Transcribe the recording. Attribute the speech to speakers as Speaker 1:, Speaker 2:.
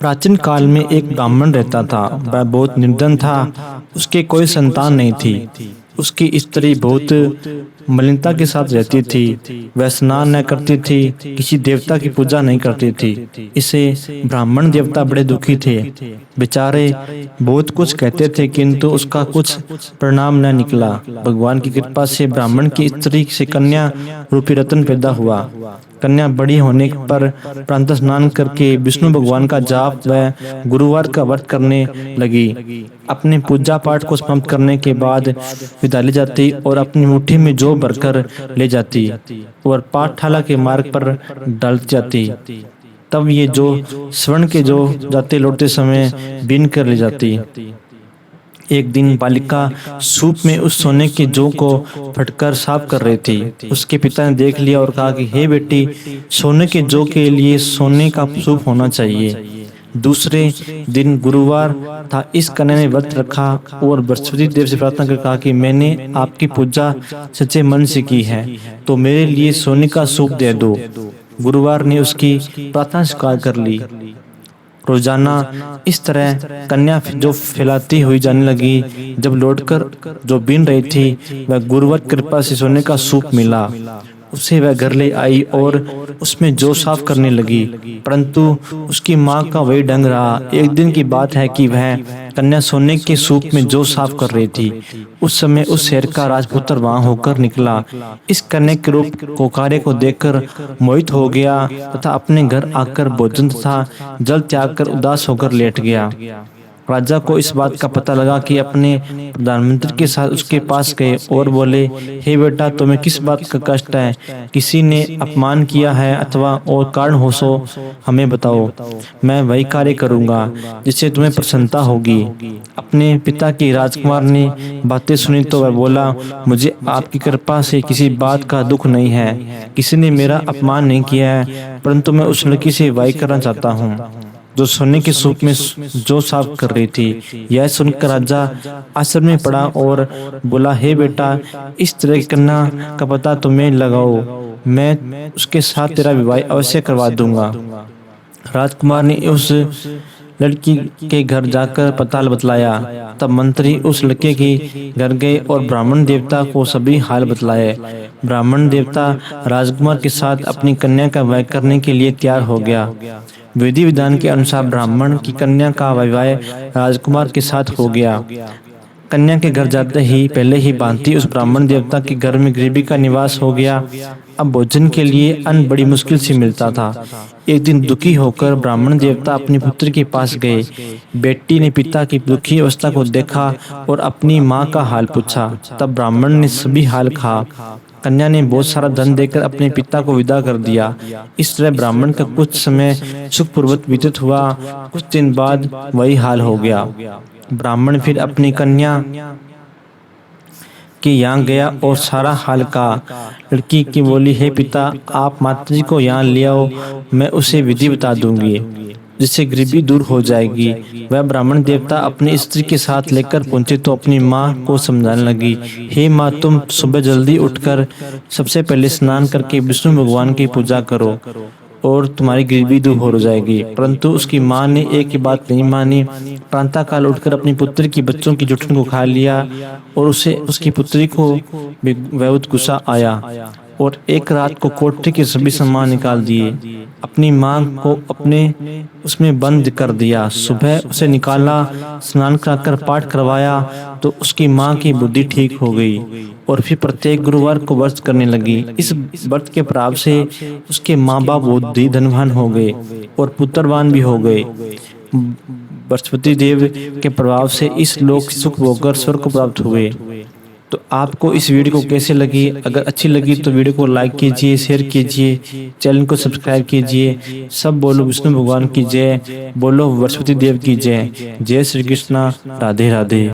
Speaker 1: प्राचीन काल में एक ब्राह्मण रहता था। वह बहुत निर्धन था। उसके कोई संतान नहीं थी। उसकी स्त्री बहुत मलिनता के साथ रहती थी। वह स्नान न करती थी, किसी देवता की पूजा नहीं करती थी। इसे ब्राह्मण देवता बड़े दुखी थे। बेचारे बहुत कुछ कहते थे, किंतु उसका कुछ परिणाम न निकला। भगवान की कृपा से ब्राह्मण की स्त्री से कन्या रूपी रत्न पैदा हुआ। कन्या बड़ी होने पर प्रातः स्नान करके विष्णु भगवान का जाप व गुरुवार का व्रत करने लगी। अपने पूजा पाठ को समाप्त करने के बाद विदा ले जाती और अपनी मुट्ठी में जौ भरकर ले जाती और पाठशाला के मार्ग पर डाल जाती। तब ये जो स्वर्ण के जो जाते लौटते समय बीन कर ले जाती। एक दिन बालिका सूप में उस सोने के जौ को फटकर साफ कर रही थी। उसके पिता ने देख लिया और कहा कि हे बेटी, सोने के जौ के लिए सोने का सूप होना चाहिए। दूसरे दिन गुरुवार था। इस कन्या ने व्रत रखा और बृहस्पति देव से प्रार्थना कर कहा कि मैंने आपकी पूजा सच्चे मन से की है, तो मेरे लिए सोने का सूप दे दो। गुरुवार ने उसकी प्रार्थना स्वीकार कर ली। रोजाना इस तरह कन्या जो फैलाती हुई जाने लगी। जब लौटकर जो बीन रही थी, वह गुरुवार कृपा से सोने का सूप मिला। उसे वह घर ले आई और उसमें जौ साफ करने लगी, परंतु उसकी माँ का वही ढंग रहा। एक दिन की बात है कि वह कन्या सोने के सूप में जौ साफ कर रही थी। उस समय उस शहर का राजपुत्र वहां होकर निकला। इस कन्या के रूप को कार्य को देखकर मोहित हो गया तथा अपने घर आकर भोजन तथा जल त्याग कर उदास होकर लेट गया। राजा को इस बात का पता लगा कि अपने प्रधानमंत्री के साथ उसके पास गए और बोले, हे बेटा, तुम्हें किस बात का कष्ट है? किसी ने अपमान किया है अथवा और कारण हो सो हमें बताओ। मैं वही कार्य करूंगा जिससे तुम्हें प्रसन्नता होगी। अपने पिता की राजकुमार ने बातें सुनी तो वह बोला, मुझे आपकी कृपा से किसी बात का दुख नहीं है। किसी ने मेरा अपमान नहीं किया है, परंतु मैं उस लड़की से विवाह करना चाहता हूँ जो सोने के सूप में जो साफ कर रही थी। यह सुनकर राजा आश्चर्य में पड़ा और बोला, हे बेटा, इस तरह की कन्या का पता तुम्हें लगाओ, मैं उसके साथ तेरा विवाह अवश्य करवा दूंगा। राजकुमार ने उस लड़की के घर जाकर पता बतलाया। तब मंत्री उस लड़के के घर गए और ब्राह्मण देवता को सभी हाल बतलाए। ब्राह्मण देवता राजकुमार के साथ अपनी कन्या का विवाह करने के लिए तैयार हो गया। विधि विधान के अनुसार ब्राह्मण की कन्या का विवाह राजकुमार के साथ हो गया। कन्या के घर जाते ही पहले ही भांति उस ब्राह्मण देवता के घर में गरीबी का निवास हो गया। अब भोजन के लिए अन्न बड़ी मुश्किल से मिलता था। एक दिन दुखी होकर ब्राह्मण देवता अपनी पुत्र के पास गए। बेटी ने पिता की दुखी अवस्था को देखा और अपनी माँ का हाल पूछा। तब ब्राह्मण ने सभी हाल कहा। कन्या ने बहुत सारा धन देकर अपने पिता को विदा कर दिया। इस तरह ब्राह्मण का कुछ समय सुखपूर्वक व्यतीत हुआ। कुछ दिन बाद वही हाल हो गया। ब्राह्मण फिर अपनी कन्या के यहाँ गया और सारा हाल कहा। लड़की की बोली, हे पिता, आप माताजी को यहाँ ले आओ, मैं उसे विधि बता दूंगी जिससे गरीबी दूर हो जाएगी। वह ब्राह्मण देवता अपनी स्त्री के साथ लेकर पहुंचे तो अपनी माँ को समझाने लगी, हे माँ, तुम सुबह जल्दी उठकर सबसे पहले स्नान करके विष्णु भगवान की पूजा करो और तुम्हारी गरीबी दूर हो जाएगी। परंतु उसकी माँ ने एक ही बात नहीं मानी। प्रातः काल उठकर अपनी पुत्री की बच्चों की जुठन को खा लिया और उसे उसकी पुत्री को बहुत गुस्सा आया और एक रात को कोठरी के सभी सामान निकाल दिए। अपनी माँ को अपने उसमें बंद कर दिया। सुबह उसे निकाला, स्नान कराकर पाठ करवाया तो उसकी माँ की बुद्धि ठीक हो गई और फिर प्रत्येक गुरुवार को व्रत करने लगी। इस व्रत के प्रभाव से उसके माँ बाप बुद्धि धनवान हो गए और पुत्रवान भी हो गए। बृहस्पति देव के प्रभाव से इस लोक सुख भोगकर स्वर्ग को प्राप्त हुए। तो आपको इस वीडियो को कैसे लगी? अगर अच्छी लगी तो वीडियो को लाइक कीजिए, शेयर कीजिए, चैनल को सब्सक्राइब कीजिए। सब बोलो विष्णु भगवान की जय, बोलो बृहस्पति देव की जय। जय श्री कृष्णा, राधे राधे।